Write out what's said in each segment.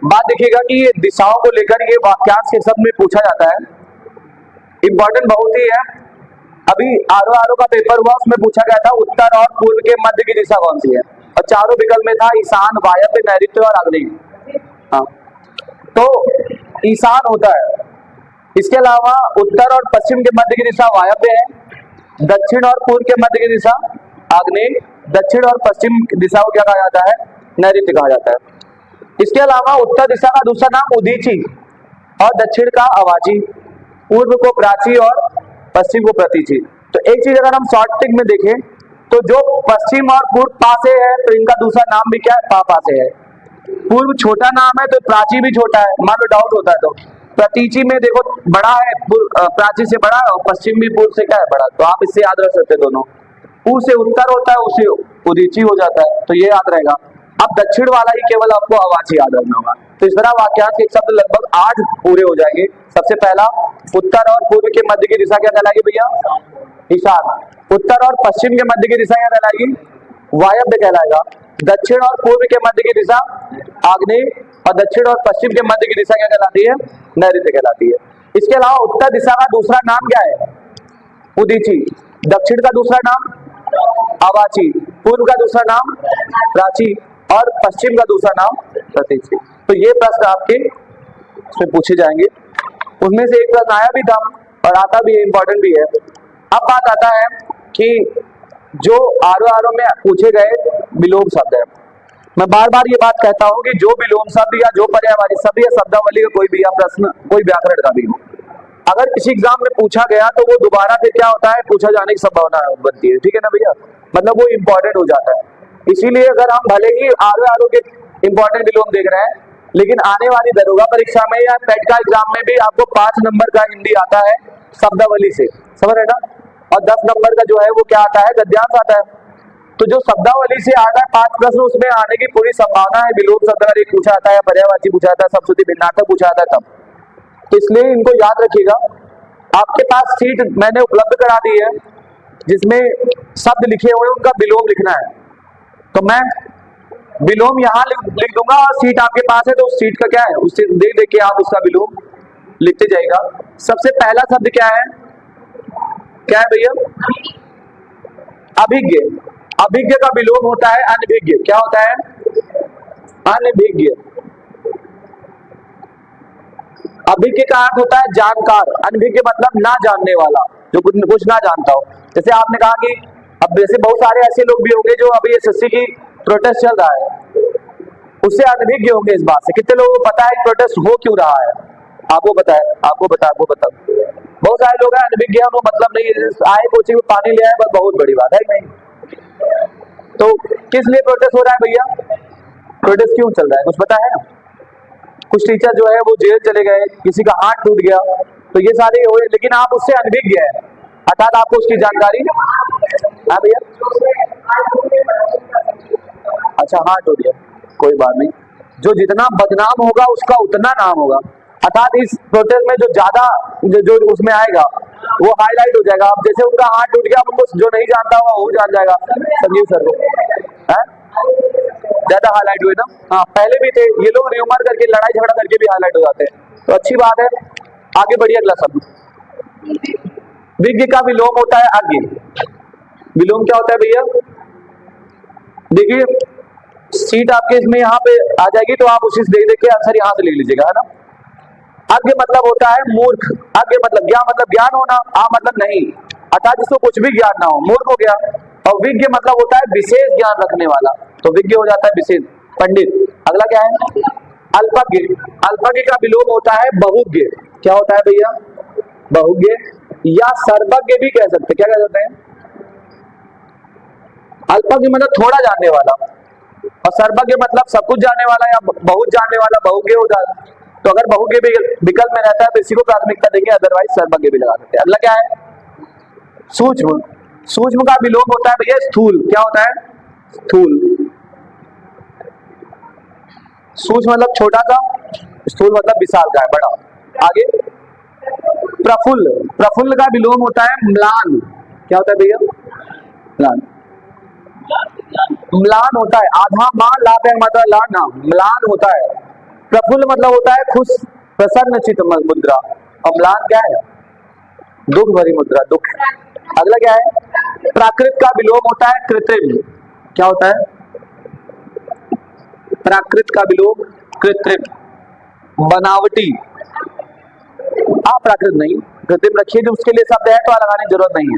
बात देखिएगा कि ये दिशाओं को लेकर ये वाक्यांश के शब्द में पूछा जाता है, इंपॉर्टेंट बहुत ही है। अभी आरो का पेपर हुआ, उसमें पूछा गया था उत्तर और पूर्व के मध्य की दिशा कौन सी है, और चारों विकल्प में था ईशान, वायव्य, नैऋत्य और आग्नेय। हाँ, तो ईशान होता है। इसके अलावा उत्तर और पश्चिम के मध्य की दिशा वायव्य है, दक्षिण और पूर्व के मध्य की दिशा आग्नेय, दक्षिण और पश्चिम की दिशा को क्या कहा जाता है, नैऋत्य कहा जाता है। इसके अलावा उत्तर दिशा का दूसरा नाम उदीची और दक्षिण का अवाची, पूर्व को प्राची और पश्चिम को प्रतीची। तो एक चीज अगर हम शॉर्ट ट्रिक में देखें तो जो पश्चिम और पूर्व पासे है तो इनका दूसरा नाम भी क्या है, पासे है। पूर्व छोटा नाम है तो प्राची भी छोटा है, मान लो डाउट होता है तो प्रतीची में देखो बड़ा है, प्राची से बड़ा है, और पश्चिम भी पूर्व से क्या है, बड़ा। तो आप इससे याद रख सकते हैं, दोनों पूर्व से उत्तर होता है उससे उदीची हो जाता है, तो ये याद रहेगा। अब दक्षिण वाला ही केवल आपको अवाची याद रखना होगा। तो इस तरह वाक्यांश के शब्द लगभग 8 पूरे हो जाएंगे। सबसे पहला, उत्तर और पूर्व के मध्य की दिशा क्या कहलाएगी भैया, ईशान। उत्तर और पश्चिम के मध्य की दिशा क्या कहलाएगी, वायव्य कहलाएगा। दक्षिण और पूर्व के मध्य की दिशा आग्नेय, और दक्षिण और पश्चिम के मध्य की दिशा क्या कहलाती है, नैऋत्य कहलाती है। इसके अलावा उत्तर दिशा का दूसरा नाम क्या है, उदीची। दक्षिण का दूसरा नाम अवाची, पूर्व का दूसरा नाम प्राची, और पश्चिम का दूसरा नाम प्रतीची। तो ये प्रश्न आपके इसमें पूछे जाएंगे। उनमें से एक प्रश्न आया भी था और आता भी है, इंपॉर्टेंट भी है। अब बात आता है कि जो आरो में पूछे गए विलोम शब्द है, मैं बार बार ये बात कहता हूं कि जो विलोम शब्द या जो पर्यायवाची शब्द या शब्दावली का कोई भी प्रश्न, कोई व्याकरण का भी हो, अगर किसी एग्जाम में पूछा गया तो वो दोबारा फिर क्या होता है, पूछा जाने की संभावना बनती है। ठीक है ना भैया, मतलब वो इंपॉर्टेंट हो जाता है। इसीलिए अगर हम भले ही आरो के इंपॉर्टेंट विलोम देख रहे हैं, लेकिन आने वाली दरोगा परीक्षा में या पेट का एग्जाम में भी आपको 5 नंबर का हिंदी आता है शब्दावली से, समझ रहे ना, और 10 नंबर का जो है वो क्या आता है, गद्यांश आता है। तो जो शब्दावली से आता है 5 प्रश्न, उसमें आने की पूरी संभावना है। विलोम शब्द अगर एक पूछा आता है, पर्यायवाची पूछा आता है, सप्तशुद्धि भिन्नार्थक पूछा आता है तब। तो इसलिए इनको याद रखिएगा। आपके पास सीट मैंने उपलब्ध करा दी है जिसमें शब्द लिखे हुए उनका विलोम लिखना है, तो मैं विलोम यहाँ लिख दूंगा और सीट आपके पास है तो उस सीट का क्या है, उससे देख देख के आप उसका विलोम लिखते जाएगा। सबसे पहला शब्द क्या है भैया, अभिज्ञ। अभिज्ञ का विलोम होता है अनभिज्ञ। क्या होता है, अनभिज्ञ। अभिज्ञ का अर्थ होता है जानकार, अनभिज्ञ मतलब ना जानने वाला, जो कुछ ना जानता हो। जैसे आपने कहा कि अब जैसे बहुत सारे ऐसे लोग भी होंगे जो अभी एसएससी की प्रोटेस्ट चल रहा है, उससे अनभिज्ञ होंगे इस बात से। कितने लोगों को पता है प्रोटेस्ट हो क्यों रहा है, आपको पता है, आपको बता। बहुत सारे लोग हैं अनभिज्ञ, उनको मतलब नहीं, आए कोचिंग में पानी ले आए, बस बहुत बड़ी बात है नहीं। तो किस लिए प्रोटेस्ट हो रहा है भैया, प्रोटेस्ट क्यों चल रहा है, कुछ पता है? कुछ टीचर जो है वो जेल चले गए, किसी का हाथ टूट गया, तो ये सारे हुए, लेकिन आप उससे अनभिज्ञ है, अर्थात आपको उसकी जानकारी। हाँ भैया, अच्छा हाथ टूट गया, कोई बात नहीं। जो जितना बदनाम होगा उसका उतना नाम होगा, अर्थात इस प्रोटेस्ट में जो ज्यादा जो उसमें आएगा वो हाईलाइट हो जाएगा। अब जैसे उनका हाथ टूट गया, उनको जो नहीं जानता होगा वो जान जाएगा, संजीव सर को ज्यादा हाईलाइट हुए ना। हाँ, पहले भी थे ये लोग, र्यूमर करके लड़ाई झगड़ा करके भी हाईलाइट हो जाते हैं, तो अच्छी बात है। आगे बढ़िए, अगला शब्द विज्ञ का विलोम होता है अज्ञ। विलोम क्या होता है भैया, देखिए सीट आपके इसमें यहाँ पे आ जाएगी, तो आप उसी से देख के आंसर यहाँ से ले लीजिएगा, है ना। अज्ञ मतलब होता है मूर्ख। अज्ञ मतलब ज्ञान, मतलब ज्ञान होना, मतलब नहीं, अर्थात जिसको कुछ भी ज्ञान ना हो, मूर्ख हो गया। और विज्ञ मतलब होता है विशेष ज्ञान रखने वाला, तो विज्ञ हो जाता है विशेष, पंडित। अगला क्या है, अल्पज्ञ। अल्पज्ञ का विलोम होता है बहुज्ञ। क्या होता है भैया, बहुज्ञ, या सर्वज्ञ भी कह सकते, क्या कह सकते हैं, अल्पज्ञ मतलब थोड़ा जानने वाला, और सर्वज्ञ मतलब सब कुछ जानने वाला या बहुत जानने वाला, बहुज्ञ हो जाता। तो अगर बहुज्ञ भी विकल्प में रहता है तो इसी को प्राथमिकता देंगे, अदरवाइज सर्वज्ञ भी लगा सकते हैं। अगला क्या है, सूक्ष्म। सूक्ष्म का विलोम होता है भैया स्थूल। क्या होता है, स्थूल। सूक्ष्म मतलब छोटा सा, स्थूल मतलब विशाल का है, बड़ा। आगे प्रफुल्ल। प्रफुल्ल का विलोम होता है म्लान। क्या होता है भैया, म्लान। म्लान होता है आधा मां, लाभ मतलब लाना, म्लान होता है। प्रफुल्ल मतलब होता है खुश, प्रसन्न चित मुद्रा। और म्लान क्या है? दुख भरी मुद्रा, दुख। अगला क्या है? प्राकृत का विलोम होता है कृत्रिम। क्या होता है? प्राकृत का विलोम कृत्रिम, बनावटी। प्राकृत नहीं, कृत्रिम रखिए, जो उसके लिए शब्द है तो लगाने की जरूरत नहीं है।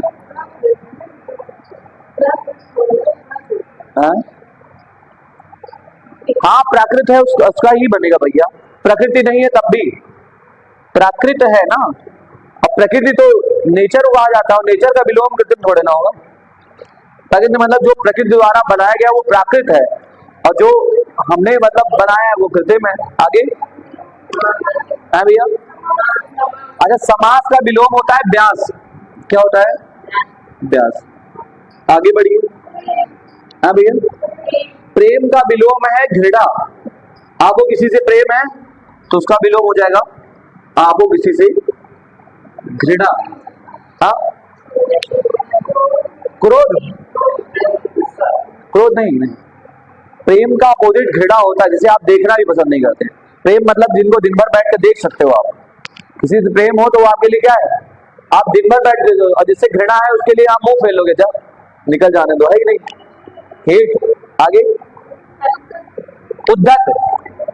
हाँ प्राकृत है, उसका ही बनेगा भैया। प्रकृति नहीं है तब भी प्राकृत है ना। अब प्रकृति तो नेचर को कहा जाता है, नेचर का विलोम कृत्रिम थोड़े ना होगा। प्रकृति मतलब जो प्रकृति द्वारा बनाया गया वो प्राकृत है, और जो हमने मतलब बनाया है वो कृत्रिम है। आगे है भैया। अच्छा, समास का विलोम होता है व्यास। क्या होता है? व्यास। आगे बढ़िए। हाँ भैया। प्रेम का विलोम है घृणा। आपको किसी से प्रेम है तो उसका विलोम हो जाएगा आपको किसी से घृणा। हाँ, क्रोध, क्रोध नहीं। प्रेम का अपोजिट घृणा होता है, जिसे आप देखना भी पसंद नहीं करते। प्रेम मतलब जिनको दिन भर बैठ कर देख सकते हो आप। किसी से प्रेम हो तो वो आपके लिए क्या है? आप दिन भर बैठ रहे हो, और जिससे घृणा है उसके लिए आप मुंह फेर लोगे, जब निकल जाने दो, है कि नहीं? हेट। आगे उद्धत।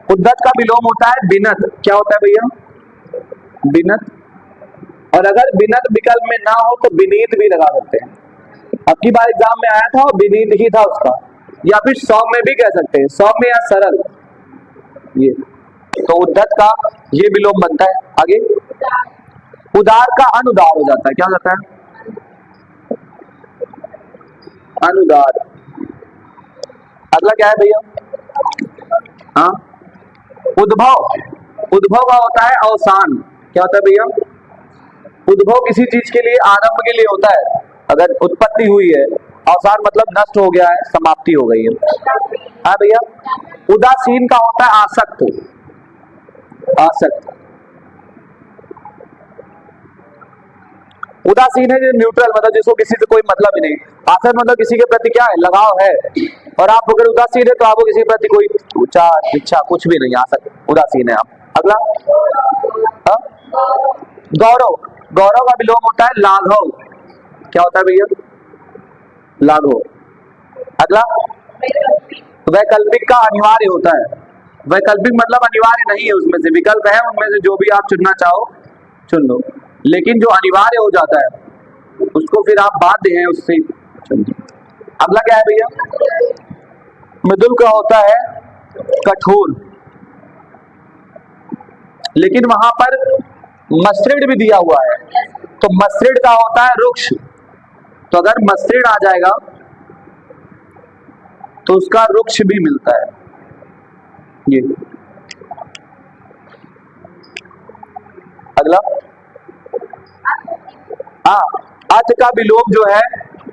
उद्धत का विलोम होता है बिनत। क्या होता है भैया? बिनत। और अगर बिनत विकल्प में ना हो तो विनीत भी लगा सकते हैं। अब की बार एग्जाम में आया था और विनीत ही था उसका, या फिर सौम्य भी कह सकते हैं, सौम्य या सरल। ये तो उद्धत का ये विलोम बनता है। आगे उदार का अनुदार हो जाता है। क्या हो जाता है? अनुदार। अगला क्या है भैया? हाँ, उद्भव। उद्भव का होता है अवसान। क्या होता है भैया? उद्भव किसी चीज के लिए आरंभ के लिए होता है, अगर उत्पत्ति हुई है। अवसान मतलब नष्ट हो गया है, समाप्ति हो गई है। हाँ भैया। उदासीन का होता है आसक्त। आसक्त। उदासीन है जो न्यूट्रल, मतलब जिसको किसी से कोई मतलब ही नहीं। आसक्त मतलब किसी के प्रति क्या है? लगाव है। और आप अगर उदासीन है तो आपको किसी के प्रति कोई ऊंचा इच्छा कुछ भी नहीं। आसक्त, उदासीन है आप। अगला गौरव। गौरव का विलोम होता है लाघव। क्या होता है भैया? लाघव। अगला वैकल्पिक का अनिवार्य होता है। वैकल्पिक मतलब अनिवार्य नहीं है, उसमें से विकल्प है, उनमें से जो भी आप चुनना चाहो चुन लो, लेकिन जो अनिवार्य हो जाता है उसको फिर आप बाध्य हैं उससे चुन लो। अगला क्या है भैया? मृदुल का होता है कठोर, लेकिन वहां पर मसृण भी दिया हुआ है, तो मसृण का होता है रुक्ष। तो अगर मसृण आ जाएगा तो उसका रुक्ष भी मिलता है। ये अगला अर्थ का विलोम जो है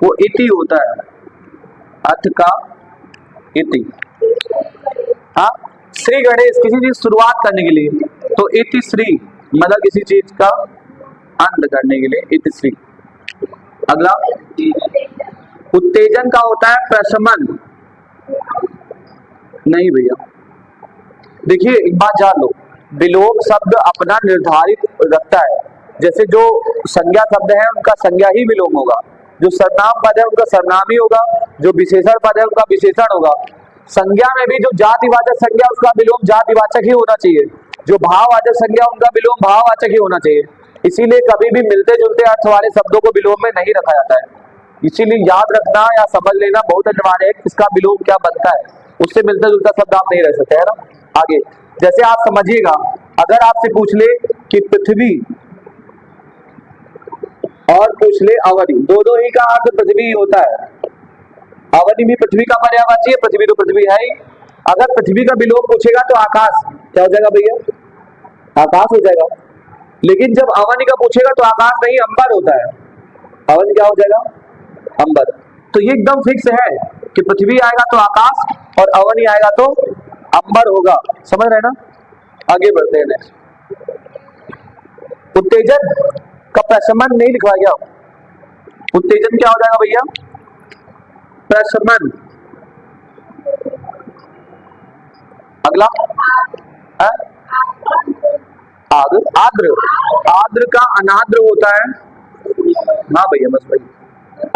वो इति होता है। अर्थ का इति। श्री गणेश, किसी चीज शुरुआत करने के लिए तो इति श्री, मतलब किसी चीज का अंत करने के लिए इति श्री। अगला उत्तेजन का होता है प्रशमन। नहीं भैया, देखिए एक बात जान लो, विलोम शब्द अपना निर्धारित रखता है। जैसे जो संज्ञा शब्द है उनका संज्ञा ही विलोम होगा, जो सर्वनाम पद है उनका सर्वनाम ही होगा, जो विशेषण पद है उनका विशेषण होगा। संज्ञा में भी जो जातिवाचक संज्ञा उसका विलोम जातिवाचक ही होना चाहिए, जो भाववाचक संज्ञा उनका विलोम भाववाचक ही होना चाहिए। इसीलिए कभी भी मिलते जुलते अर्थ वाले शब्दों को विलोम में नहीं रखा जाता है। इसीलिए याद रखना या समझ लेना बहुत अनिवार्य है इसका विलोम क्या बनता है, उससे मिलता जुलता शब्द आप नहीं रह सकते, है ना। आगे जैसे आप समझिएगा, अगर आपसे पूछ ले कि पृथ्वी और पूछ ले अवधि, दोनों ही का अर्थ पृथ्वी ही होता है। अवधि भी पृथ्वी का पर्यायवाची है, पृथ्वी तो पृथ्वी है ही। अगर पृथ्वी का विलोम पूछेगा तो आकाश क्या हो जाएगा भैया? आकाश हो जाएगा। लेकिन जब अवनि का पूछेगा तो आकाश नहीं अंबर होता है। अवनि क्या हो जाएगा? अंबर। तो ये एकदम फिक्स है कि पृथ्वी आएगा तो आकाश और अवनि आएगा तो अंबर होगा। समझ रहे ना। आगे बढ़ते हैं नेक्स्ट। उत्तेजन का प्रशमन नहीं लिखवा गया, उत्तेजन क्या हो जाएगा भैया? प्रशमन। अगला आद्र आद्र आद्र का अनाद्र होता है, हाँ भैया बस भाई,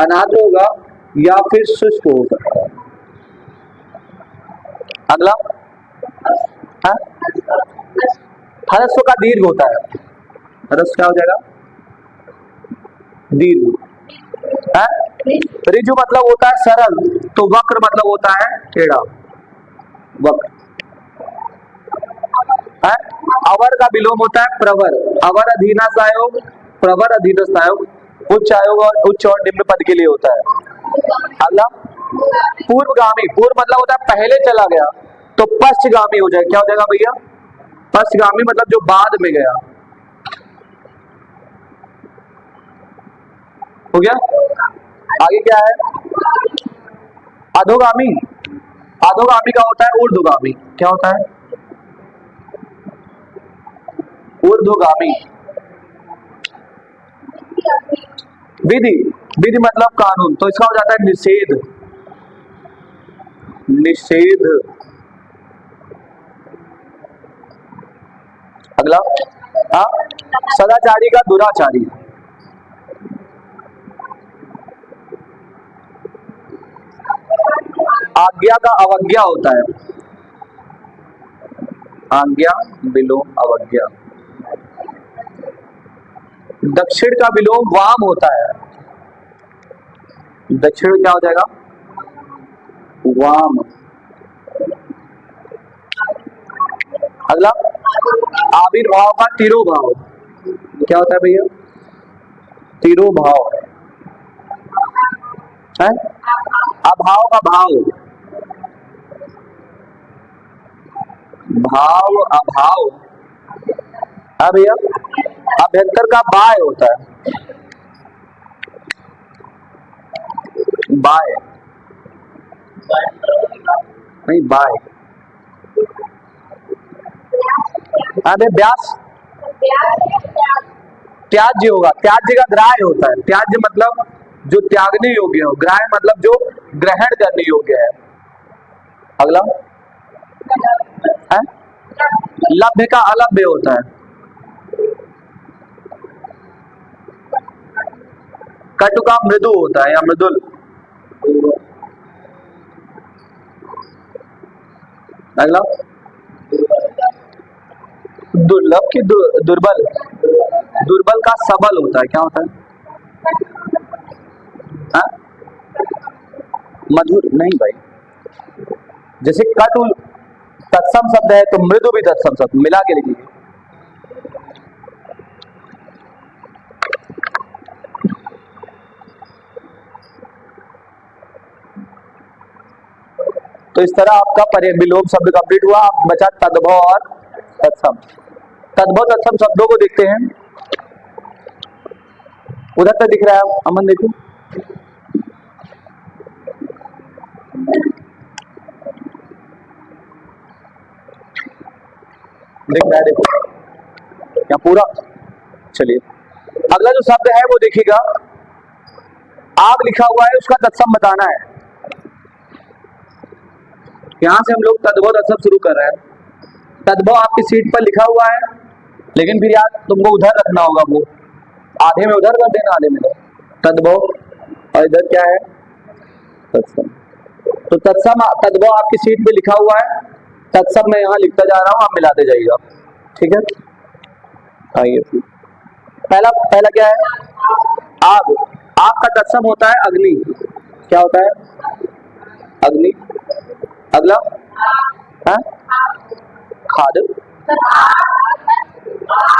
अनाद्र होगा या फिर शुष्क हो सकता है। अगला ह्रस्व का दीर्घ होता है, ह्रस्व क्या हो जाएगा, दीर्घ है। ऋजु मतलब होता है सरल, तो वक्र मतलब होता है टेढ़ा, वक्र है। अवर का विलोम होता है प्रवर, अवर अधीनस्थ आयोग, प्रवर अधीनस्थ आयोग, उच्च आयोग और उच्च और निम्न पद के लिए होता है। अगला पूर्वगामी, पूर्व मतलब होता है पहले चला गया, तो पश्चगामी हो जाएगा, क्या हो जाएगा भैया, पश्चगामी मतलब जो बाद में गया, हो गया। आगे क्या है, अधोगामी, अधोगामी का होता है ऊर्ध्वगामी, क्या होता है, ऊर्ध्वगामी। विधि, विधि मतलब कानून, तो इसका हो जाता है निषेध, निषेध। अगला सदाचारी का दुराचारी, आज्ञा का अवज्ञा होता है, आज्ञा विलोम अवज्ञा। दक्षिण का विलोम वाम होता है, दक्षिण क्या हो जाएगा, वाम। अगला आविर्भाव का तिरोभाव, क्या होता है भैया, तिरोभाव है। अभाव का भाव, भाव अभाव है भैया। अभ्यंतर का बाय होता है, बाय नहीं बाय, अरे व्यास, त्याज्य होगा, त्याज्य का ग्राह्य होता है, त्याज्य मतलब जो त्यागने योग्य हो, ग्राह्य मतलब जो ग्रहण करने योग्य है। अगला है लभ्य का अलभ्य होता है, कटु का मृदु होता है या मृदुल। अगला दुर्लभ की दुर्बल, दुर्बल का सबल होता है, क्या होता है, हा? मधुर नहीं भाई, जैसे कटु तत्सम शब्द है तो मृदु भी तत्सम शब्द, मिला के लिखिए। तो इस तरह आपका विलोम शब्द कंप्लीट हुआ, अब बचा तद्भव और तत्सम। तद्भव तत्सम शब्दों को देखते हैं, उधर तक दिख रहा है, अमन देखिए, दिख रहा है, देखो क्या पूरा। चलिए अगला जो शब्द है वो देखिएगा, आग लिखा हुआ है, उसका तत्सम बताना है। यहां से हम लोग तद्भव तत्सम शुरू कर रहे हैं। तद्भव आपकी सीट पर लिखा हुआ है, लेकिन फिर यार तुमको उधर रखना होगा, वो आधे में उधर कर देना, आधे में इधर, तद्भव, और इधर क्या है तत्सम। तो तत्सम तद्भव आपकी सीट पे लिखा हुआ है, तत्सम मैं यहाँ लिखता जा रहा हूँ, आप मिलाते जाइएगा, ठीक है। आइए पहला पहला क्या है, आग, आग का तत्सम होता है अग्नि, क्या होता है, अग्नि। अगला है खाद,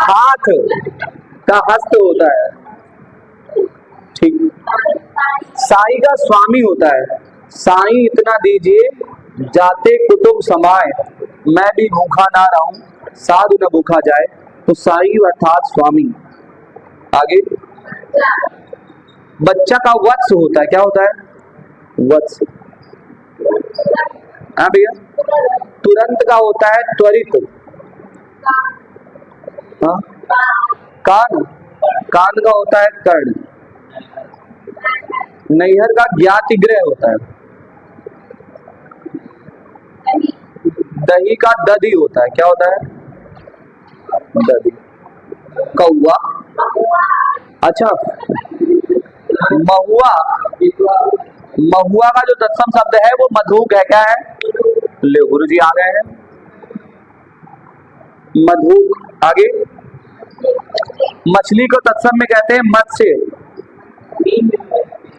हाथ का हस्त होता है, ठीक। साई का स्वामी होता है, साई इतना दीजिए जाते कुटुंब समाए, मैं भी भूखा ना रहूं साधु न भूखा जाए, तो साई अर्थात स्वामी। आगे बच्चा का वत्स होता है, क्या होता है, वत्स। हाँ भैया, तुरंत का होता है त्वरित, हाँ। कान, कान का होता है कर्ण। नैहर का ज्ञातिगृह होता है, दही का दधी होता है, क्या होता है, दधी। कौआ, अच्छा महुआ, महुआ का जो तत्सम शब्द है वो मधुक है, क्या है? ले गुरु जी आ गए हैं, मधुक। आगे मछली को तत्सम में कहते हैं मत्स्य।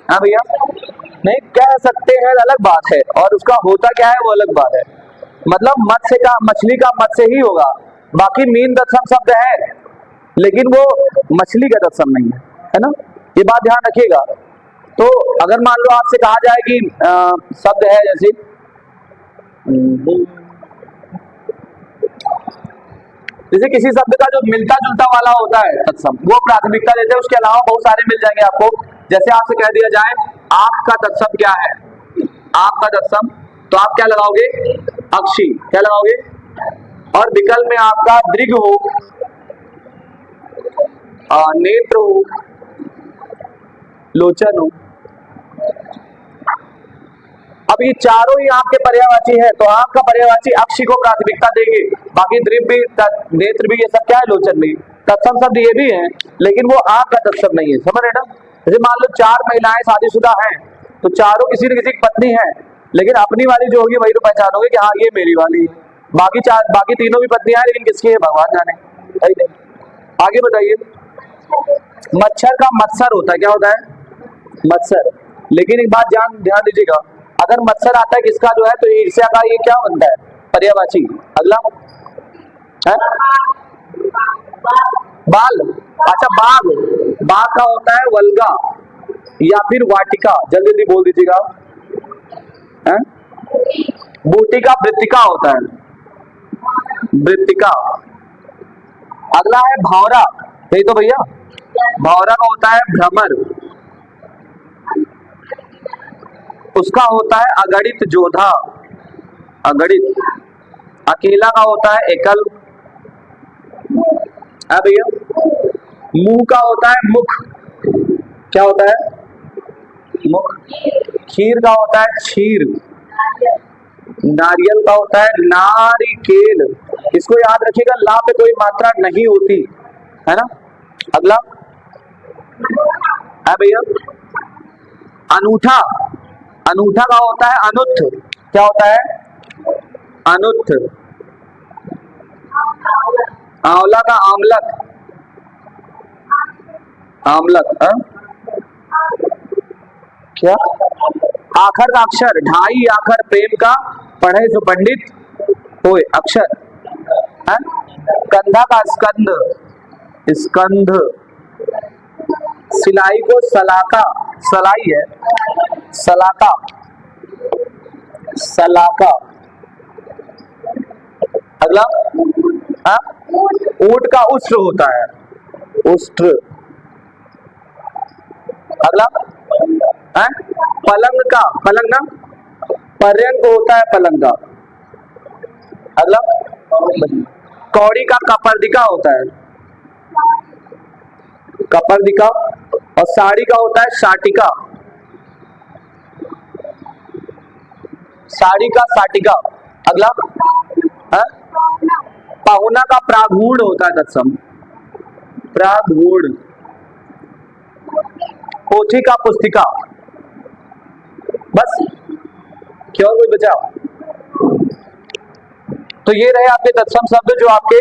हाँ भैया, नहीं कह सकते हैं अलग बात है, और उसका होता क्या है वो अलग बात है। मतलब मत्स्य का, मछली का मत्स्य ही होगा, बाकी मीन तत्सम शब्द है, लेकिन वो मछली का तत्सम नहीं है ना, ये बात ध्यान रखिएगा। तो अगर मान लो आपसे कहा जाए कि शब्द है जैसे जैसे किसी शब्द का जो मिलता जुलता वाला होता है तत्सम, वो प्राथमिकता देते हैं, उसके अलावा बहुत सारे मिल जाएंगे आपको। जैसे आपसे कह दिया जाए आंख का तत्सम क्या है, आंख का तत्सम, तो आप क्या लगाओगे? अक्षी, क्या लगाओगे? और विकल्प में आपका दृग हो, नेत्र हो, लोचन हो। अब ये चारों ही आपके पर्यायवाची है, तो आपका पर्यायवाची अक्षी को प्राथमिकता देंगे, बाकी दृग भी, नेत्र भी, ये सब क्या है? लोचन भी। तत्सम शब्द ये भी है, लेकिन वो आंख का तत्सम नहीं है, समझ रहे ना? जैसे मान लो 4 महिलाएं शादीशुदा हैं, तो चारों किसी न किसी की पत्नी है, लेकिन अपनी वाली जो होगी वही तो पहचानोगे कि हाँ ये मेरी वाली है। बाकी तीनों भी पत्नियां हैं, लेकिन किसकी है भगवान जाने। आगे बताइए। मच्छर का मत्सर होता है, क्या होता है? मत्सर। लेकिन एक बात ध्यान दीजिएगा, अगर मत्सर आता है किसका जो है, तो ईर्ष्या का ये क्या बनता है? पर्यायवाची। अगला है बाल, अच्छा बाघ, बाघ का होता है वल्गा या फिर वाटिका, जल्दी जल्दी बोल दीजिएगा। बूटी का वृत्तिका होता है, वृत्तिका। अगला है भौरा, यही तो भैया, भौरा का होता है भ्रमर, उसका होता है अगणित जोधा, अगणित। अकेला का होता है एकल, है भैया। मुंह का होता है मुख, क्या होता है? मुख। खीर का होता है क्षीर, नारियल का होता है नारिकेल। इसको याद रखिएगा, ला पे कोई मात्रा नहीं होती है ना। अगला है भैया अनूठा, अनूठा का होता है अनुत्थ, क्या होता है? अनुत्थ। आंवला का आमलक, आमलक। क्या? आखर का अक्षर, ढाई आखर प्रेम का, पढ़े जो पंडित होए, अक्षर है। कंधा का स्कंध, स्कंध। सिलाई को सलाका, सलाई है, सलाका, सलाका। अगला ऊंट का उष्ट्र होता है, उष्ट्र। अगला है पलंग का, पलंग ना, पर्यंक होता है पलंग का। अगला कौड़ी का कपर्दिका होता है, कपर्दिका। और साड़ी का होता है शाटिका, साड़ी का साटिका। अगला है पाहुना का प्रागूढ़ होता है तत्सम, प्रागूढ़। पोथी का पुस्तिका। बस, क्या और कोई बचा? तो ये रहे आपके तत्सम शब्द जो आपके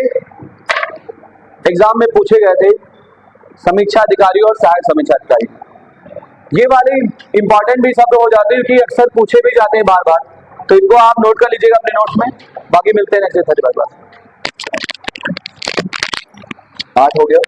एग्जाम में पूछे गए थे, समीक्षा अधिकारी और सहायक समीक्षा अधिकारी। ये वाले इंपॉर्टेंट भी शब्द हो जाते हैं क्योंकि अक्सर पूछे भी जाते हैं बार बार, तो इनको आप नोट कर लीजिएगा अपने नोट्स में। बाकी मिलते हैं नेक्स्ट 35 बार। 8 हो गया।